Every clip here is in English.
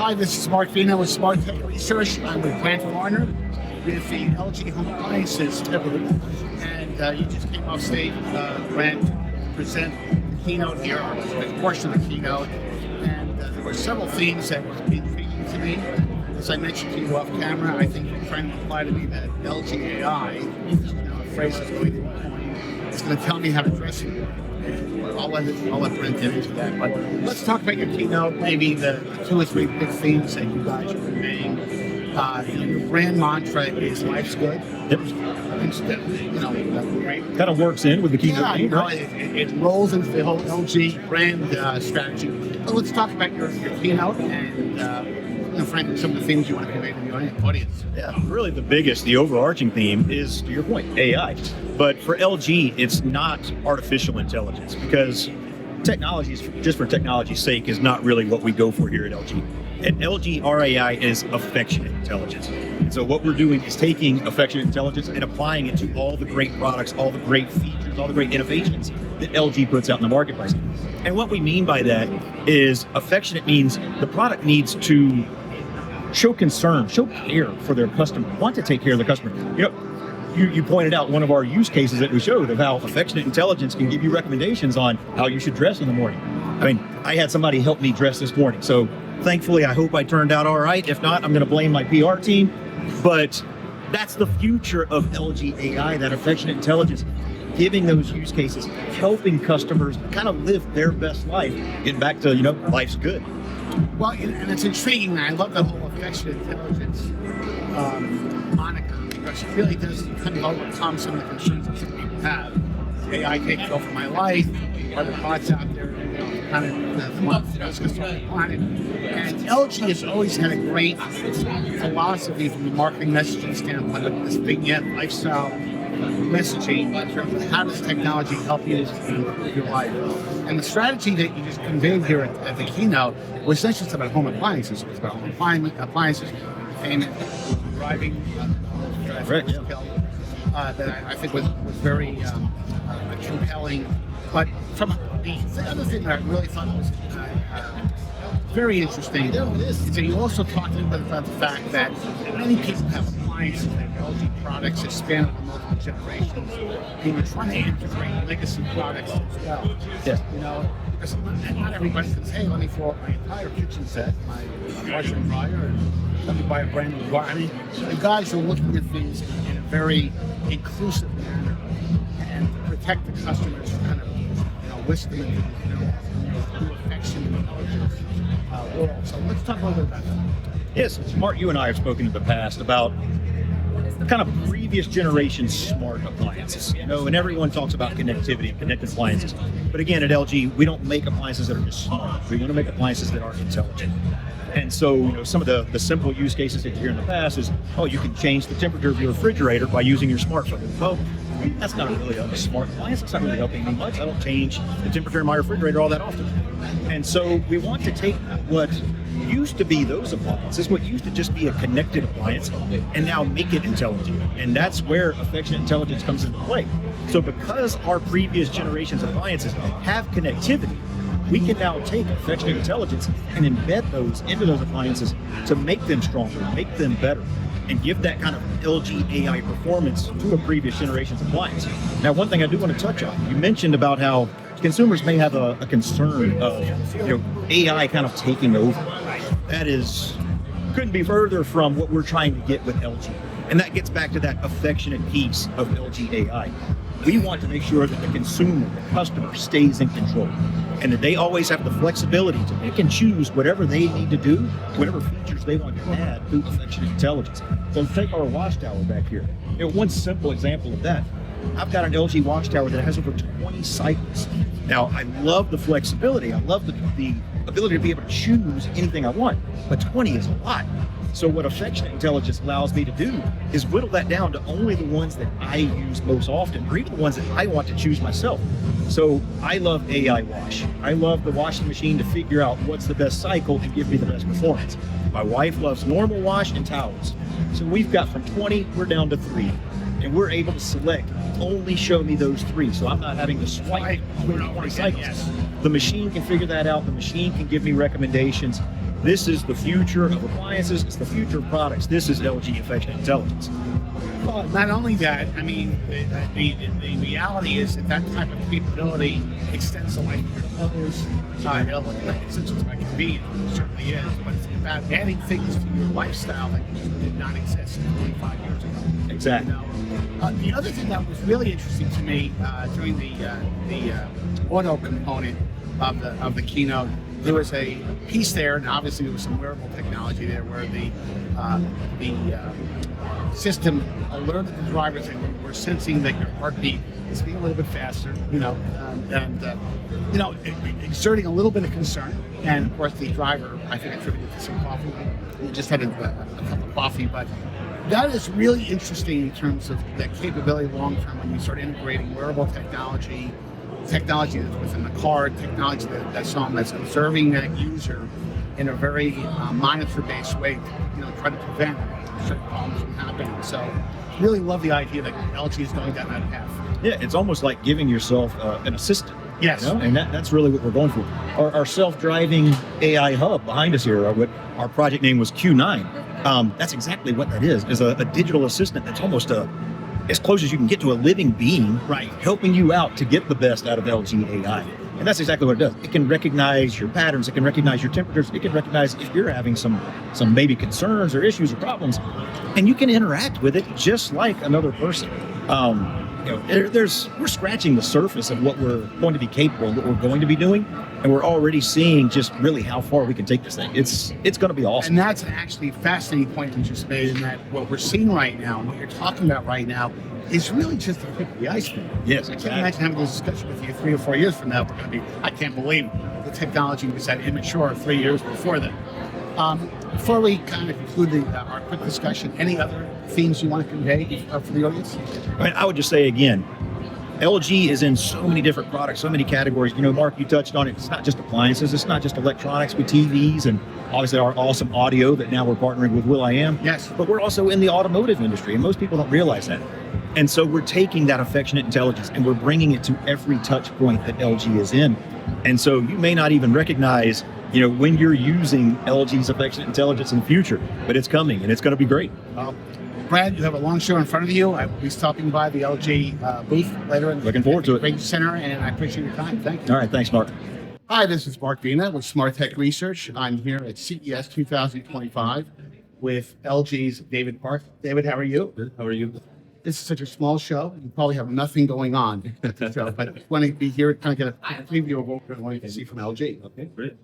Hi, this is Mark Vina with SmartTech Research. I'm with Grant Warner with the LG Home Appliances booth. And you just came off stage, Grant, to present the keynote here, or a portion of the keynote. And there were several themes that were intriguing to me. As I mentioned to you off camera, I think you're trying to imply to me that LG AI, a phrase that's going to be coined, is going to tell me how to dress it. I'll let Brent get into that. But let's talk about your keynote, maybe the 2 or 3 big themes that you guys are conveying. Your brand mantra is "Life's good." Yep. Great. Kind of works in with the keynote. Yeah, right? It rolls into the whole LG brand strategy. But let's talk about your keynote and frankly, some of the themes you want to convey to the audience. Yeah, really the overarching theme is, to your point, AI. But for LG, it's not artificial intelligence, because technology, just for technology's sake, is not really what we go for here at LG. At LG, our AI is affectionate intelligence. And so what we're doing is taking affectionate intelligence and applying it to all the great products, all the great features, all the great innovations that LG puts out in the marketplace. And what we mean by that is affectionate means the product needs to show concern, show care for their customer, want to take care of the customer. You pointed out one of our use cases that we showed of how affectionate intelligence can give you recommendations on how you should dress in the morning. I mean, I had somebody help me dress this morning, so thankfully I hope I turned out all right. If not, I'm going to blame my PR team. But that's the future of LG AI, that affectionate intelligence, giving those use cases, helping customers kind of live their best life, getting back to, life's good. Well, and it's intriguing. I love the whole affectionate intelligence moniker, because it really does kind of overcome some of the concerns that some people have. AI takes over my life, are the bots out there, kind of want to the planet. And LG has always had a great philosophy from the marketing messaging standpoint, like this vignette lifestyle messaging in terms of how does technology help you improve your life. And the strategy that you just conveyed here at the keynote was not just about home appliances. It was about home appliances and driving Correct, that I think was very compelling. But from the other thing that I really thought was very interesting is that you also talked a little bit about the fact that many people have appliances like LG products that span over multiple generations, and you're trying to integrate legacy products as well. Yes. Because not everybody says, hey, let me throw out my entire kitchen set, my washer and dryer, and let me buy a brand new car. I mean, the guys are looking at things in a very inclusive manner and protect the customers from kind of, whisk them into, through affection and intelligence world. So let's talk a little bit about that. Yes, Mark, you and I have spoken in the past about kind of previous generation smart appliances, and everyone talks about connectivity and connected appliances. But again, at LG, we don't make appliances that are just smart. We want to make appliances that are intelligent. And so, some of the simple use cases that you hear in the past is, you can change the temperature of your refrigerator by using your smartphone. Well, that's not really a smart appliance. It's not really helping me much. I don't change the temperature in my refrigerator all that often. And so we want to take what used to be those appliances, what used to just be a connected appliance, and now make it intelligent. And that's where affectionate intelligence comes into play. So because our previous generation's appliances have connectivity, we can now take affectionate intelligence and embed those into those appliances to make them stronger, make them better, and give that kind of LG AI performance to a previous generation's appliance. Now, one thing I do want to touch on, you mentioned about how consumers may have a concern of AI kind of taking over. That couldn't be further from what we're trying to get with LG. And that gets back to that affectionate piece of LG AI. We want to make sure that the consumer, the customer, stays in control, and that they always have the flexibility to pick and choose whatever they need to do, whatever features they want to add through affectionate intelligence. So take our watch tower back here. One simple example of that. I've got an LG watch tower that has over 20 cycles. Now, I love the flexibility. I love the ability to be able to choose anything I want, but 20 is a lot. So what affectionate intelligence allows me to do is whittle that down to only the ones that I use most often, or even the ones that I want to choose myself. So I love AI Wash. I love the washing machine to figure out what's the best cycle and give me the best performance. My wife loves normal wash and towels. So we've got from 20, we're down to 3. And we're able to select, only show me those 3. So I'm not having to swipe 20 cycles. The machine can figure that out. The machine can give me recommendations. This is the future of appliances. It's the future of products. This is LG Affectionate Intelligence. Well, not only that, I mean, the reality is that type of capability extends the life of your clothes. It's just about convenient, it certainly is, but it's about adding things to your lifestyle that did not exist 25 years ago. Exactly. The other thing that was really interesting to me during the auto component of the keynote, there was a piece there, and obviously there was some wearable technology there where the system alerted the drivers and were sensing that your heartbeat is being a little bit faster, exerting a little bit of concern. And of course, the driver, I think, attributed to some coffee. He just had a cup of coffee, but that is really interesting in terms of the capability long term when you start integrating wearable technology that's within the car, technology that's observing that user in a very monitor-based way to try to prevent certain problems from happening. So really love the idea that LG is going down that path. Yeah, it's almost like giving yourself an assistant. Yes. And that's really what we're going for. Our self-driving AI hub behind us here, our project name was Q9. That's exactly what that is a digital assistant that's almost as close as you can get to a living being, right, helping you out to get the best out of LG AI. And that's exactly what it does. It can recognize your patterns. It can recognize your temperatures. It can recognize if you're having some maybe concerns or issues or problems, and you can interact with it just like another person. We're scratching the surface of what we're going to be capable, what we're going to be doing, and we're already seeing just really how far we can take this thing. It's going to be awesome. And that's actually a fascinating point you just made, in that what we're seeing right now, and what you're talking about right now, is really just the tip of the iceberg. Yes, I exactly. can't imagine having this discussion with you 3 or 4 years from now. I can't believe the technology was that immature 3 years before that. Before we kind of conclude our quick discussion, any other themes you want to convey for the audience? I would just say again, LG is in so many different products, so many categories. Mark, you touched on it. It's not just appliances. It's not just electronics with TVs and obviously our awesome audio that now we're partnering with Will.i.am. Yes. But we're also in the automotive industry, and most people don't realize that. And so we're taking that affectionate intelligence and we're bringing it to every touch point that LG is in. And so you may not even recognize, when you're using LG's affectionate intelligence in the future, but it's coming and it's going to be great. Brad, you have a long show in front of you. I will be stopping by the LG booth later. Looking forward to it. Great Center, and I appreciate your time. Thank you. All right. Thanks, Mark. Hi, this is Mark Vina with Smart Tech Research. I'm here at CES 2025 with LG's David Park. David, how are you? Good. How are you? This is such a small show. You probably have nothing going on at the show, but I want to be here to kind of get a preview of what we're going to see from LG. Okay, great.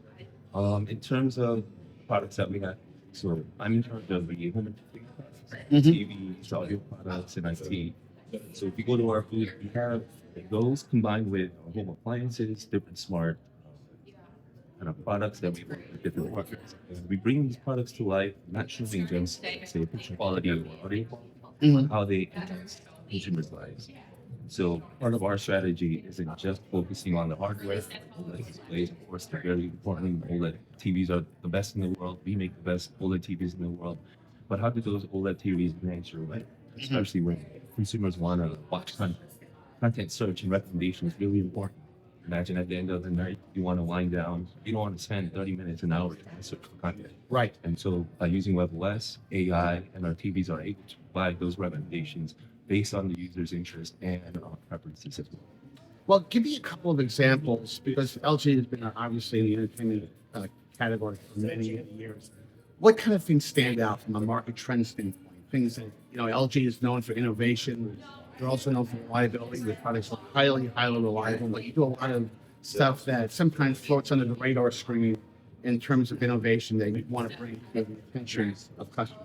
In terms of products that we have, so I'm in charge of the home TV, audio products, and IT. So if you go to our booth, we have those combined with home appliances, different smart kind of products that we work with different markets. And we bring these products to life, not showing just say picture quality or audio quality, but how they enhance consumers' lives. So part of our strategy isn't just focusing on the hardware. OLED displays, of course, they're very important. OLED TVs are the best in the world. We make the best OLED TVs in the world. But how do those OLED TVs enhance your life? Especially when consumers want to watch content. Content search and recommendation is really important. Imagine at the end of the night, you want to wind down. You don't want to spend 30 minutes, an hour trying to search for content. Right. And so by using WebOS, AI, and our TVs are able to provide those recommendations based on the user's interest and preferences as well. Well, give me a couple of examples, because LG has been obviously in the entertainment category for many, many years. What kind of things stand out from a market trend standpoint? Things that, LG is known for innovation. They're also known for reliability. Their products are highly, highly reliable, but you do a lot of stuff that sometimes floats under the radar screen in terms of innovation that you want to bring to the attention of customers.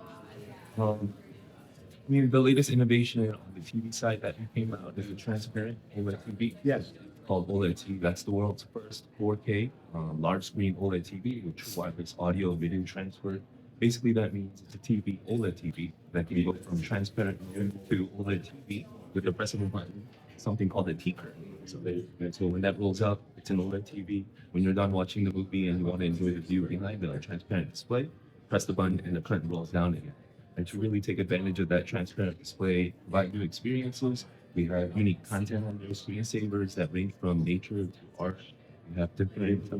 The latest innovation on the TV side that came out is a transparent OLED TV. Yes. Called OLED TV. That's the world's first 4K large screen OLED TV with true wireless audio video transfer. Basically, that means it's a TV, OLED TV, that can go from transparent to OLED TV with the press of a button, something called a T-curve. So when that rolls up, it's an OLED TV. When you're done watching the movie and you want to enjoy the view behind the transparent display, press the button and the curtain rolls down again. And to really take advantage of that transparent display, provide new experiences, we have unique content on those screensavers that range from nature to art. We have different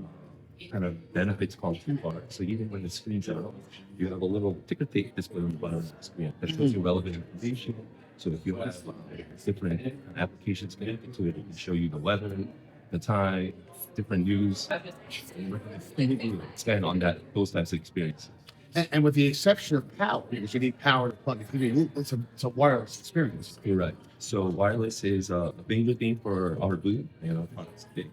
kind of benefits called toolbar. So even when the screen's out, you have a little ticker tape display on the bottom of the screen that shows you relevant information. So if you have different applications connected to it, it can show you the weather, the time, different news. Expand on that, those types of experiences. And with the exception of power, because you need power to plug it in, it's a wireless experience. You're right. So wireless is a major thing for our booth and our products today.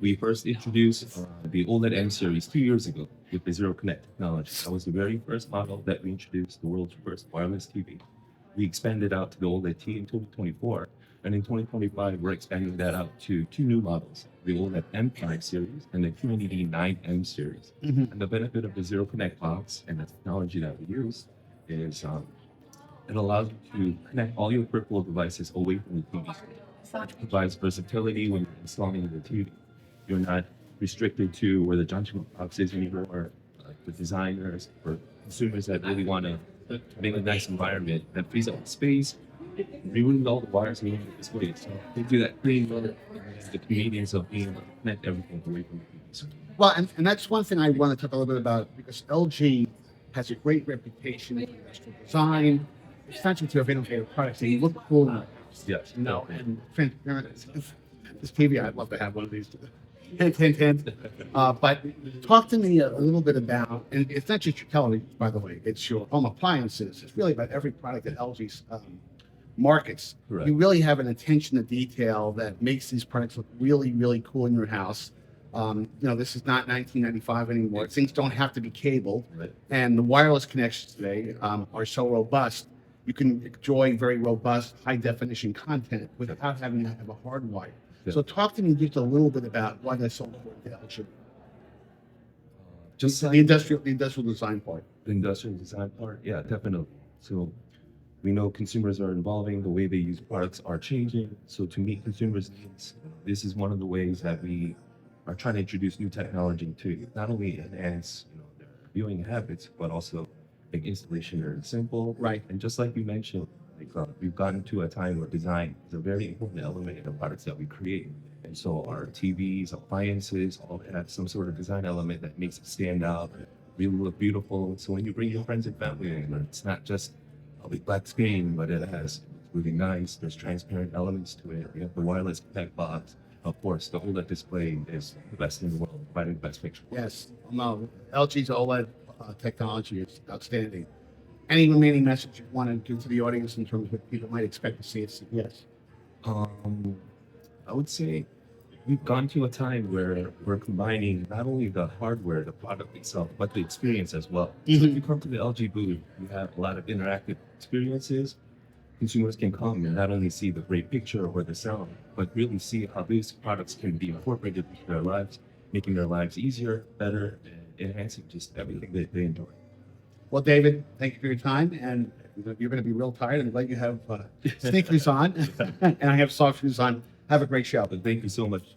We first introduced the OLED M series 2 years ago with the Zero Connect technology. That was the very first model that we introduced, the world's first wireless TV. We expanded out to the OLED T in 2024. And in 2025, we're expanding that out to 2 new models, the OLED M5 series and the QNED 9M series. And the benefit of the Zero Connect box and the technology that we use is it allows you to connect all your peripheral devices away from the TV, which provides versatility when you're installing the TV. You're not restricted to where the junction box is anymore. Like the designers or consumers that really want to make a nice environment that frees up space, removing all the wires and moving the display. So they do that clean look, the convenience of being able to connect everything away from the TV screen. Well, and that's one thing I want to talk a little bit about, because LG has a great reputation for industrial design. It's not just you have innovative products, they look cool. Yes. No, and transparent. This TV, I'd love to have one of these. Hint, hint, hint. But talk to me a little bit about, and it's not just your television, by the way, it's your home appliances. It's really about every product that LG's markets. Correct. You really have an attention to detail that makes these products look really, really cool in your house. This is not 1995 anymore. Things don't have to be cabled. Right. And the wireless connections today are so robust. You can enjoy very robust, high definition content without having to have a hard wire. Yeah. So talk to me just a little bit about why that's so important to LG. Just The like industrial design part. the industrial design part, yeah, definitely. So we know consumers are evolving, the way they use products are changing. So to meet consumers' needs, this is one of the ways that we are trying to introduce new technology to not only enhance their viewing habits, but also make installation very simple. Right. And just like you mentioned, we've gotten to a time where design is a very important element in the products that we create. And so our TVs, appliances, all have some sort of design element that makes it stand out, really look beautiful. So when you bring your friends and family in, it's not just a big black screen, but it has really nice, there's transparent elements to it. You have the wireless connect box. Of course, the OLED display is the best in the world, providing the best picture. Yes. No, LG's OLED technology is outstanding. Any remaining message you want to give to the audience in terms of what people might expect to see at CES? I would say we've gone to a time where we're combining not only the hardware, the product itself, but the experience as well. So if you come to the LG booth, you have a lot of interactive experiences. Consumers can come and not only see the great picture or the sound, but really see how these products can be incorporated into their lives, making their lives easier, better, and enhancing just everything that they enjoy. Well, David, thank you for your time. And you're going to be real tired. I'm glad you have sneakers on and I have soft shoes on. Have a great show. But thank you so much.